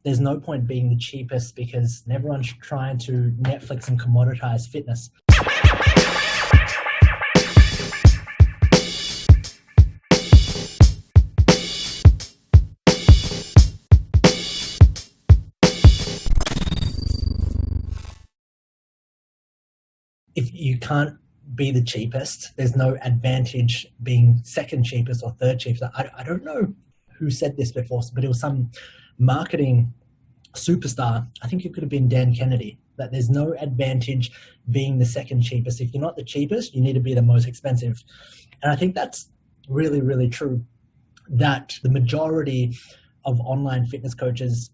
there's no point being the cheapest because everyone's trying to Netflix and commoditize fitness. If you can't be the cheapest, there's no advantage being second cheapest or third cheapest. I don't know who said this before, but it was some marketing superstar. I think it could have been Dan Kennedy, that there's no advantage being the second cheapest. If you're not the cheapest, you need to be the most expensive. And I think that's really, really true, that the majority of online fitness coaches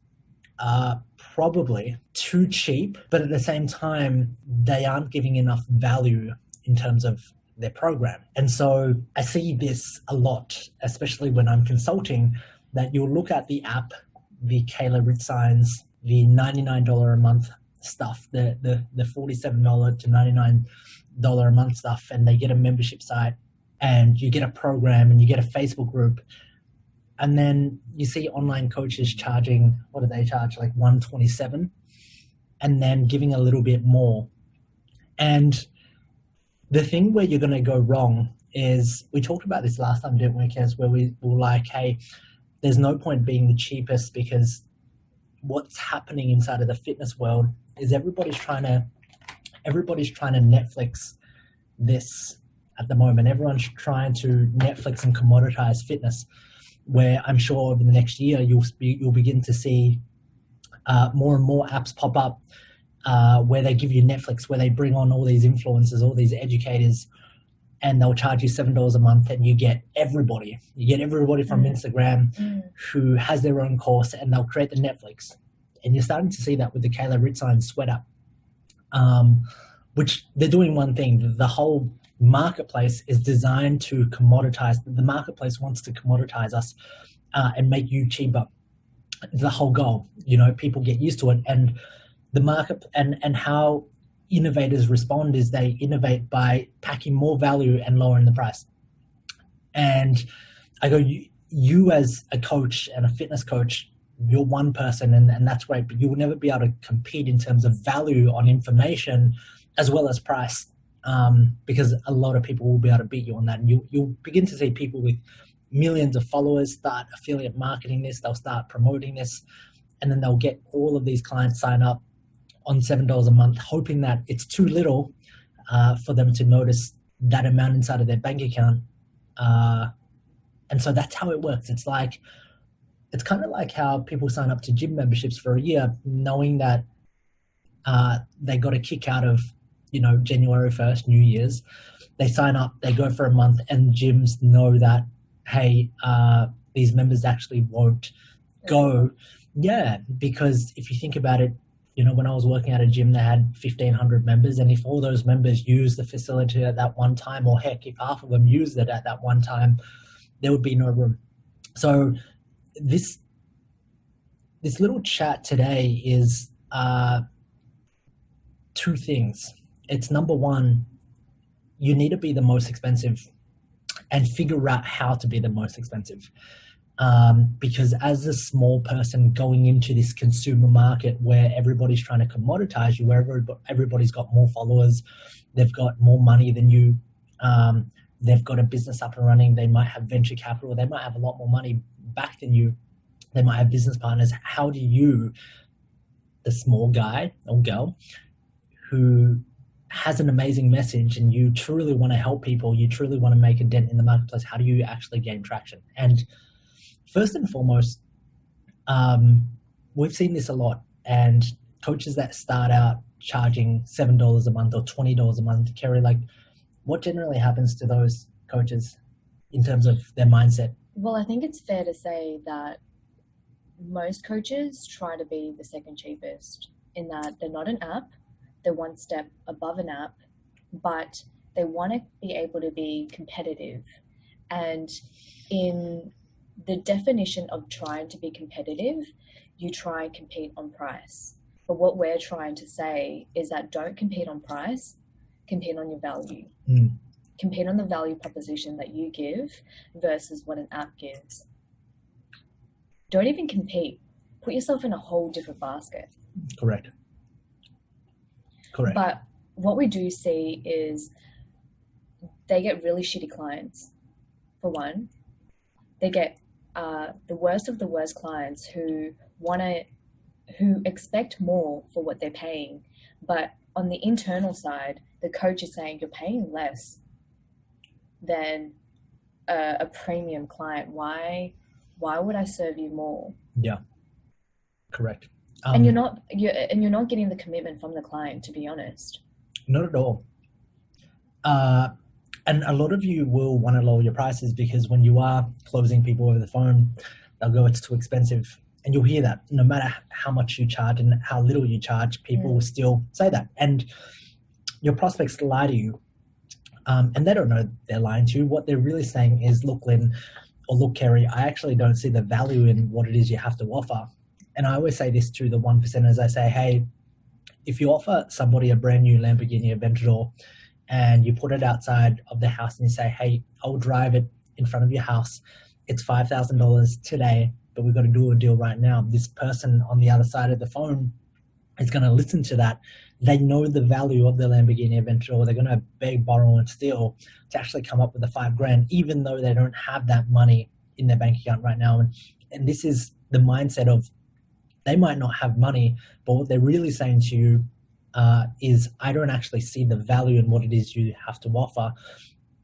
are probably too cheap, but at the same time, they aren't giving enough value in terms of their program. And so I see this a lot, especially when I'm consulting, that you'll look at the app, the Kayla Ritzines, the $99 a month stuff, the $47 to $99 a month stuff, and they get a membership site and you get a program and you get a Facebook group. And then you see online coaches charging, what do they charge? Like $127, and then giving a little bit more. And the thing where you're going to go wrong is, we talked about this last time, didn't we, Kez, where we were like, hey, there's no point being the cheapest because what's happening inside of the fitness world is everybody's trying to Netflix this at the moment. Everyone's trying to Netflix and commoditize fitness, where I'm sure over the next year you'll begin to see more and more apps pop up where they give you Netflix, where they bring on all these influencers, all these educators, and they'll charge you $7 a month, and you get everybody. You get everybody from Instagram who has their own course, and they'll create the Netflix. And you're starting to see that with the Kayla Ritzine sweater, which they're doing one thing. The whole marketplace is designed to commoditize. The marketplace wants to commoditize us and make you cheaper. The whole goal, people get used to it, and the market and how innovators respond is they innovate by packing more value and lowering the price. And I go, you as a coach and a fitness coach, you're one person, and that's great, but you will never be able to compete in terms of value on information as well as price, because a lot of people will be able to beat you on that. And you'll begin to see people with millions of followers start affiliate marketing this, they'll start promoting this, and then they'll get all of these clients sign up on $7 a month, hoping that it's too little for them to notice that amount inside of their bank account. And so that's how it works. It's kind of like how people sign up to gym memberships for a year, knowing that they got a kick out of, January 1st, New Year's. They sign up, they go for a month, and gyms know that, hey, these members actually won't go. Yeah, because if you think about it, when I was working at a gym, they had 1,500 members, and if all those members use the facility at that one time, or heck, if half of them used it at that one time, there would be no room. So this little chat today is two things. It's number one, you need to be the most expensive and figure out how to be the most expensive. Because as a small person going into this consumer market where everybody's trying to commoditize you, where everybody's got more followers, they've got more money than you, they've got a business up and running, they might have venture capital, they might have a lot more money back than you, they might have business partners. How do you, the small guy or girl who has an amazing message and you truly want to help people, you truly want to make a dent in the marketplace, how do you actually gain traction? And first and foremost, we've seen this a lot, and coaches that start out charging $7 a month or $20 a month, Kerry, what generally happens to those coaches in terms of their mindset? Well, I think it's fair to say that most coaches try to be the second cheapest, in that they're not an app, they're one step above an app, but they want to be able to be competitive. And in the definition of trying to be competitive, you try and compete on price. But what we're trying to say is that don't compete on price, compete on your value. Compete on the value proposition that you give versus what an app gives. Don't even compete. put yourself in a whole different basket. Correct. But what we do see is they get really shitty clients, for one. They get the worst of the worst clients who expect more for what they're paying, but on the internal side, the coach is saying you're paying less than a premium client. Why would I serve you more? Yeah, correct. And you're not getting the commitment from the client, to be honest. Not at all. And a lot of you will want to lower your prices because when you are closing people over the phone, they'll go, it's too expensive. And you'll hear that no matter how much you charge and how little you charge, people will still say that. And your prospects lie to you. And they don't know they're lying to you. What they're really saying is, look, Lynn, or look, Kerry, I actually don't see the value in what it is you have to offer. And I always say this to the 1%ers. I say, hey, if you offer somebody a brand new Lamborghini Aventador and you put it outside of the house and you say, hey, I'll drive it in front of your house. It's $5,000 today, but we've got to do a deal right now. This person on the other side of the phone is going to listen to that. They know the value of the Lamborghini Aventador. They're going to beg, borrow, and steal to actually come up with the $5,000, even though they don't have that money in their bank account right now. And this is the mindset of, they might not have money, but what they're really saying to you is, I don't actually see the value in what it is you have to offer,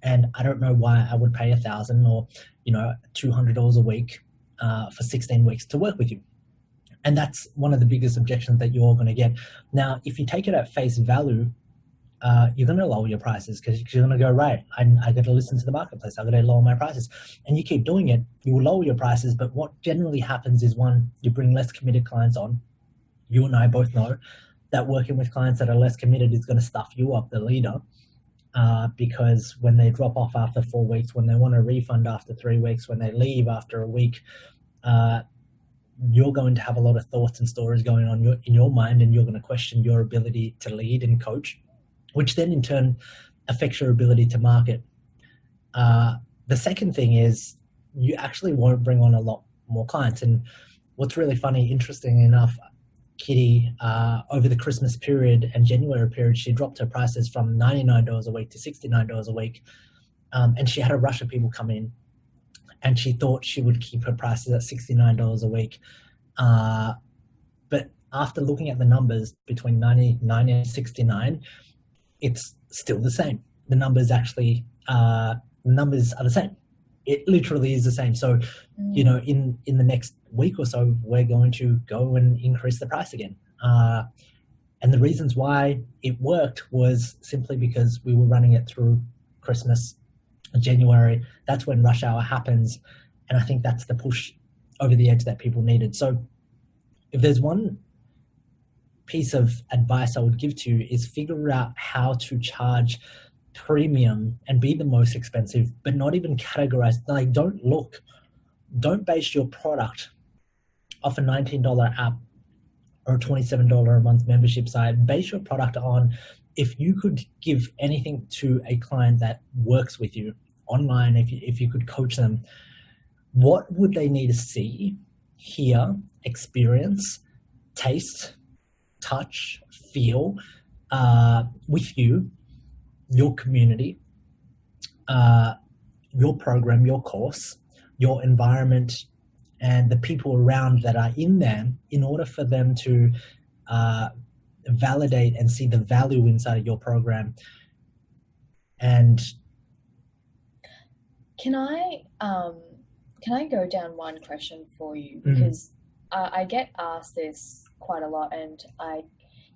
and I don't know why I would pay $1,000 or $200 a week for 16 weeks to work with you. And that's one of the biggest objections that you're going to get. Now, if you take it at face value, you're going to lower your prices because you're going to go, right, I got to listen to the marketplace. I got to lower my prices. And you keep doing it, you will lower your prices. But what generally happens is, one, you bring less committed clients on. You and I both know that working with clients that are less committed is going to stuff you up, the leader, because when they drop off after 4 weeks, when they want a refund after 3 weeks, when they leave after a week, you're going to have a lot of thoughts and stories going on in your mind, and you're going to question your ability to lead and coach, which then in turn affects your ability to market. The second thing is, you actually won't bring on a lot more clients. And what's really funny, interesting enough, Kitty, over the Christmas period and January period, she dropped her prices from $99 a week to $69 a week. And she had a rush of people come in, and she thought she would keep her prices at $69 a week. But after looking at the numbers between 99 and 69, it's still the same. The numbers actually, the numbers are the same. It literally is the same. So, in the next week or so, we're going to go and increase the price again. And the reasons why it worked was simply because we were running it through Christmas, January. That's when rush hour happens. And I think that's the push over the edge that people needed. So if there's one piece of advice I would give to you, is figure out how to charge premium and be the most expensive, but not even categorize. Like, don't base your product off a $19 app or a $27 a month membership site. Base your product on, if you could give anything to a client that works with you online, if you could coach them, what would they need to see, hear, experience, taste, touch, feel with you, your community, your program, your course, your environment, and the people around that are in there, in order for them to validate and see the value inside of your program. And can I go down one question for you? Because I get asked this quite a lot, and I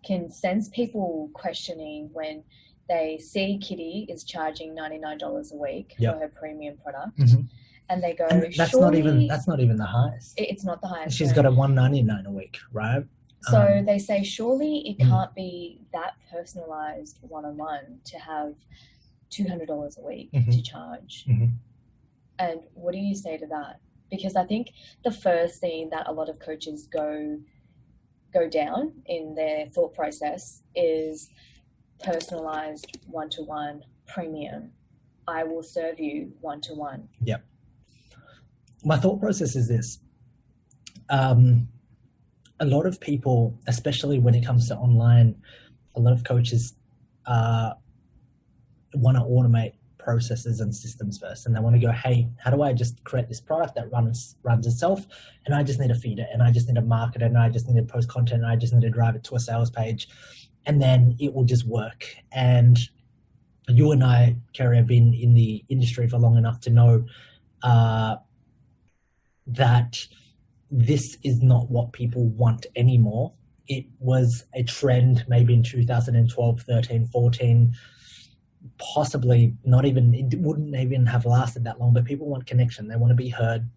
can sense people questioning when they see Kitty is charging $99 a week for her premium product, and they go, and that's not even the highest. It's not the highest. She's got a $199 a week, right? So they say, surely it can't be that personalized one-on-one to have $200 a week to charge. And what do you say to that? Because I think the first thing that a lot of coaches go down in their thought process is personalized one-to-one premium. I will serve you one-to-one. Yep. My thought process is this. a lot of people, especially when it comes to online, a lot of coaches want to automate processes and systems first, and they want to go, hey, how do I just create this product that runs itself, and I just need to feed it, and I just need to market it, and I just need to post content, and I just need to drive it to a sales page, and then it will just work. And you and I, Kerry, have been in the industry for long enough to know that this is not what people want anymore. It was a trend maybe in 2012, 13, 14, possibly not even, it wouldn't even have lasted that long, but people want connection. They want to be heard.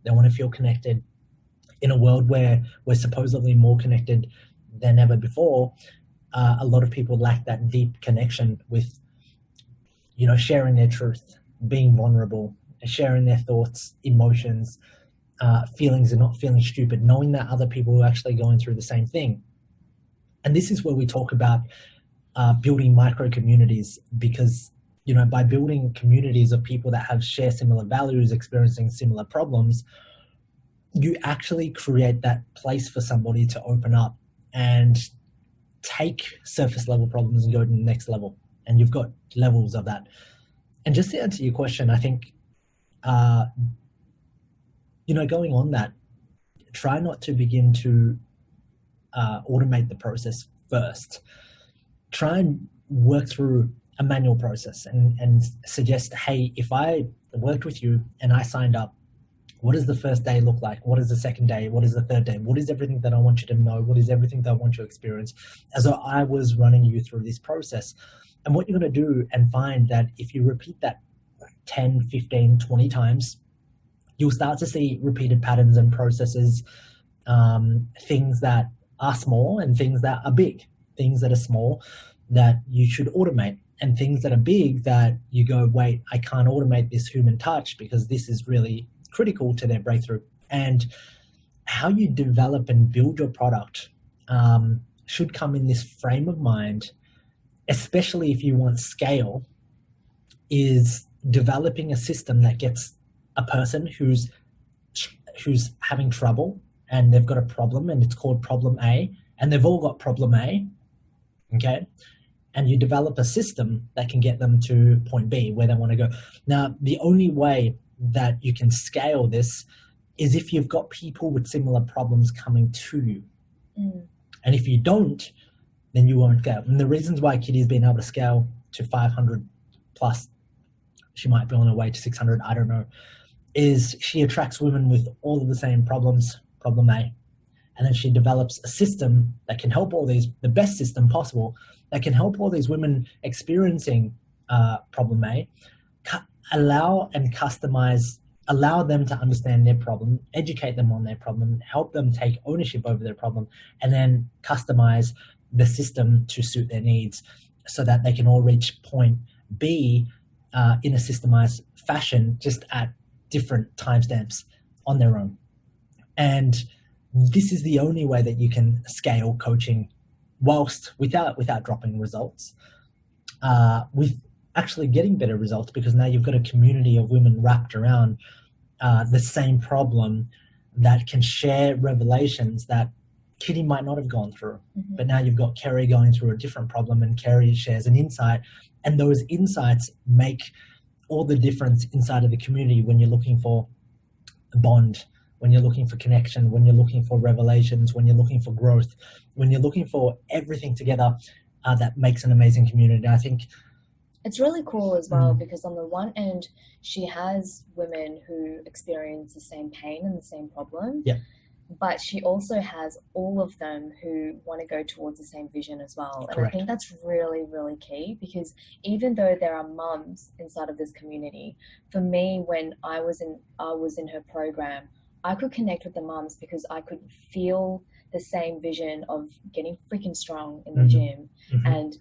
They want to feel connected. In a world where we're supposedly more connected than ever before, a lot of people lack that deep connection with, sharing their truth, being vulnerable, sharing their thoughts, emotions, feelings, and not feeling stupid, knowing that other people are actually going through the same thing. And this is where we talk about building micro communities, because by building communities of people that share similar values, experiencing similar problems, you actually create that place for somebody to open up and take surface level problems and go to the next level. And you've got levels of that. And just to answer your question, I think going on that, try not to begin to automate the process first. Try and work through a manual process and suggest, hey, if I worked with you and I signed up, what does the first day look like? What is the second day? What is the third day? What is everything that I want you to know? What is everything that I want you to experience? As though I was running you through this process. And what you're going to do and find that if you repeat that 10, 15, 20 times, you'll start to see repeated patterns and processes, things that are small and things that are big, things that are small that you should automate, and things that are big that you go, wait, I can't automate this human touch because this is really critical to their breakthrough. And how you develop and build your product should come in this frame of mind, especially if you want scale, is developing a system that gets a person who's having trouble and they've got a problem and it's called problem A, and they've all got problem A, okay? And you develop a system that can get them to point B where they want to go. Now, the only way that you can scale this is if you've got people with similar problems coming to you. And if you don't, then you won't scale. And the reasons why Kitty's been able to scale to 500 plus, she might be on her way to 600, I don't know, is she attracts women with all of the same problems, problem A. And then she develops a system that can help all these, the best system possible, that can help all these women experiencing problem A, allow and customize, allow them to understand their problem, educate them on their problem, help them take ownership over their problem, and then customize the system to suit their needs so that they can all reach point B in a systemized fashion, just at different timestamps on their own. And this is the only way that you can scale coaching without dropping results, with actually getting better results, because now you've got a community of women wrapped around the same problem that can share revelations that Kitty might not have gone through. Mm-hmm. But now you've got Kerry going through a different problem, and Kerry shares an insight, and those insights make all the difference inside of the community when you're looking for a bond, when you're looking for connection, when you're looking for revelations, when you're looking for growth, when you're looking for everything together that makes an amazing community. I think it's really cool as well, because on the one end, she has women who experience the same pain and the same problem. Yeah. But she also has all of them who want to go towards the same vision as well. And Correct. I think that's really, really key, because even though there are mums inside of this community, for me, when I was in her program, I could connect with the mums because I could feel the same vision of getting freaking strong in the gym and,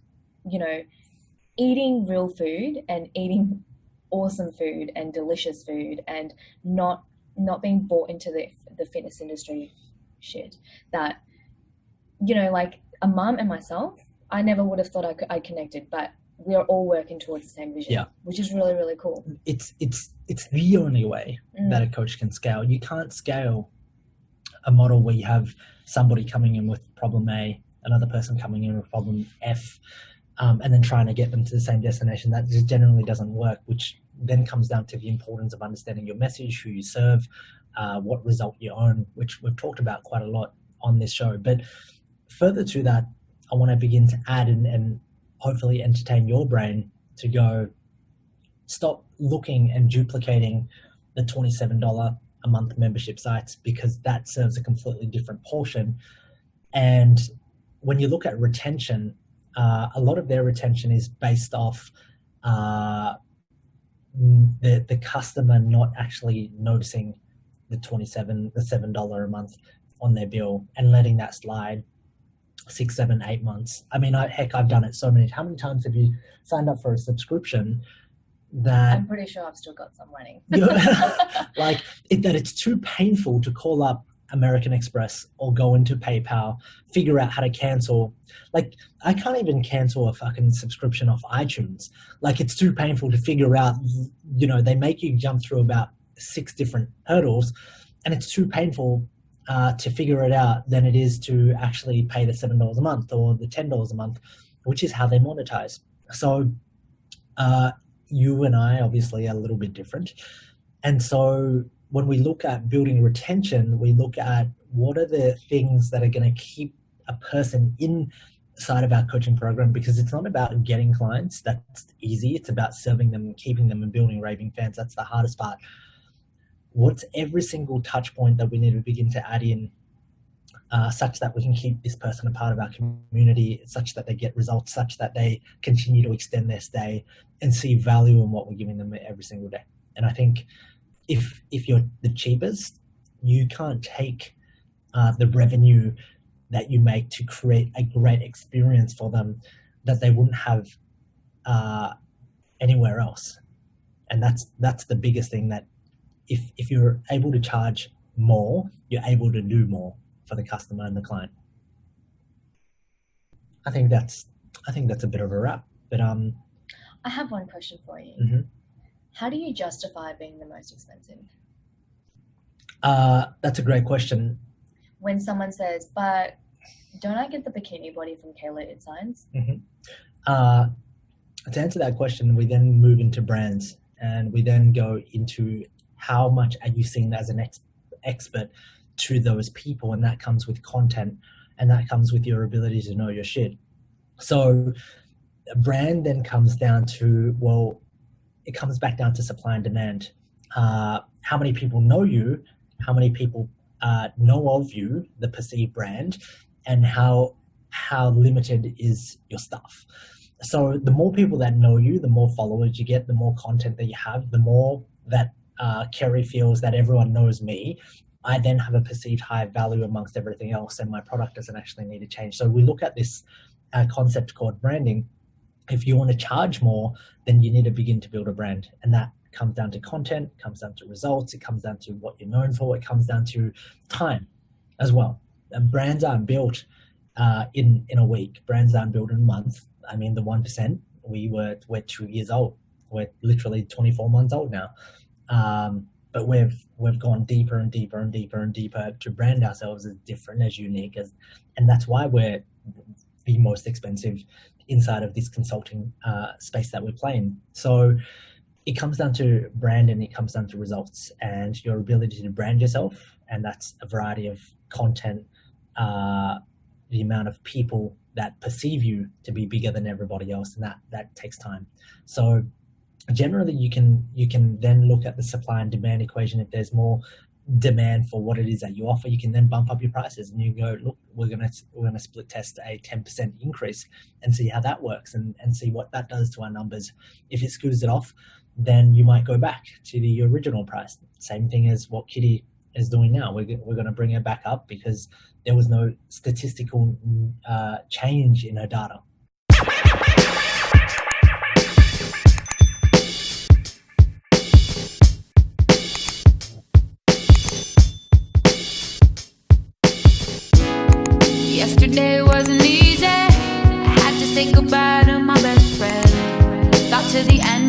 eating real food and eating awesome food and delicious food, and not being bought into the fitness industry shit that, like a mom and myself, I never would have thought I connected, but we are all working towards the same vision, which is really, really cool. It's the only way that a coach can scale. You can't scale a model where you have somebody coming in with problem A, another person coming in with problem F, and then trying to get them to the same destination, that just generally doesn't work, which then comes down to the importance of understanding your message, who you serve, what result you own, which we've talked about quite a lot on this show. But further to that, I want to begin to add and hopefully entertain your brain to go, stop looking and duplicating the $27 a month membership sites, because that serves a completely different portion. And when you look at retention, a lot of their retention is based off the customer not actually noticing the $7 a month on their bill and letting that slide 6, 7, 8 months. I mean, I've done it so many. How many times have you signed up for a subscription that I'm pretty sure I've still got some running. that it's too painful to call up American Express or go into PayPal, figure out how to cancel. Like, I can't even cancel a fucking subscription off iTunes. Like, it's too painful to figure out. They make you jump through about 6 different hurdles, and it's too painful to figure it out than it is to actually pay the $7 a month or the $10 a month, which is how they monetize. So you and I obviously are a little bit different. And so when we look at building retention, we look at what are the things that are going to keep a person inside of our coaching program, because it's not about getting clients. That's easy. It's about serving them and keeping them and building raving fans. That's the hardest part. What's every single touch point that we need to begin to add in such that we can keep this person a part of our community, such that they get results, such that they continue to extend their stay and see value in what we're giving them every single day. And I think if you're the cheapest, you can't take the revenue that you make to create a great experience for them that they wouldn't have anywhere else. And that's the biggest thing, that if you're able to charge more, you're able to do more for the customer and the client. I think that's a bit of a wrap. But I have one question for you. Mm-hmm. How do you justify being the most expensive? That's a great question. When someone says, but don't I get the bikini body from Kayla Insigns? Mm-hmm. To answer that question, we then move into brands, and we then go into how much are you seen as an expert to those people, and that comes with content, and that comes with your ability to know your shit. So a brand then comes down to, well, it comes back down to supply and demand. How many people know you, how many people know of you, the perceived brand, and how limited is your stuff. So the more people that know you, the more followers you get, the more content that you have, the more that Kerry feels that everyone knows me. I then have a perceived high value amongst everything else, and my product doesn't actually need to change. So we look at this concept called branding. If you want to charge more, then you need to begin to build a brand. And that comes down to content, it comes down to results, it comes down to what you're known for, it comes down to time as well. And brands aren't built in a week. Brands aren't built in a month. I mean, the 1%, we're 2 years old. We're literally 24 months old now. But we've gone deeper and deeper and deeper and deeper to brand ourselves as different, as unique, and that's why we're the most expensive inside of this consulting space that we're playing. So it comes down to brand, and it comes down to results and your ability to brand yourself, and that's a variety of content, the amount of people that perceive you to be bigger than everybody else, and that takes time. So generally you can then look at the supply and demand equation. If there's more demand for what it is that you offer, you can then bump up your prices, and you go, look, we're gonna split test a 10% increase and see how that works, and see what that does to our numbers. If it screws it off, then you might go back to the original price. Same thing as what Kitty is doing now. We're going to bring her back up because there was no statistical change in her data. Yesterday wasn't easy. I had to say goodbye to my best friend. Got to the end